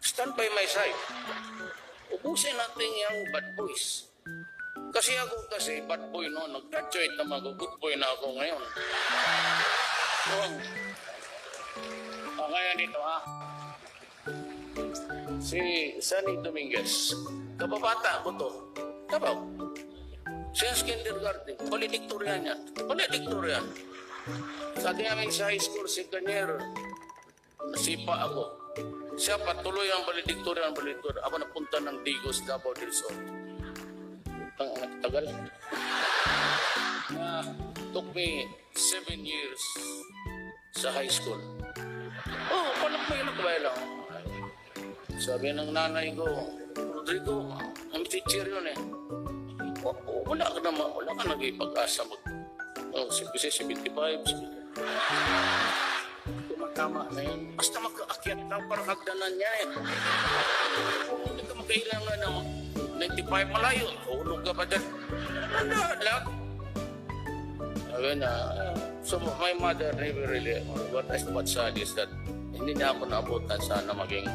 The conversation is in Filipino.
stand by my side. Ubusin natin yung bad boys. Kasi bad boy noon. Nag-graduate naman ako. Good boy na ako ngayon. Ngayon dito ha. Si Sunny Dominguez. Kababata ko to. Kabaw. Since kindergarten. Valedictorian yan. Valedictorian. Sa ating aming sa high school, si Kanier, nasipa ako. Siya patuloy ang valedictorian. Ako napunta ng Digos, Davao del Sur. Tagal. Took me 7 years sa high school. Palakbay lang. Sabi ng nanay ko, Rodrigo, ang teacher yun eh. Wala ka nag-ipag-asa kasi 75, tumatama na yun. Basta mag-aakyat lang para hagdanan niya eh. Hindi ka magkailangan ng 95 malayo. Hulog ka pa dyan. Wala. So my mother never really, what sad is that hindi niya ako naabutan sana maging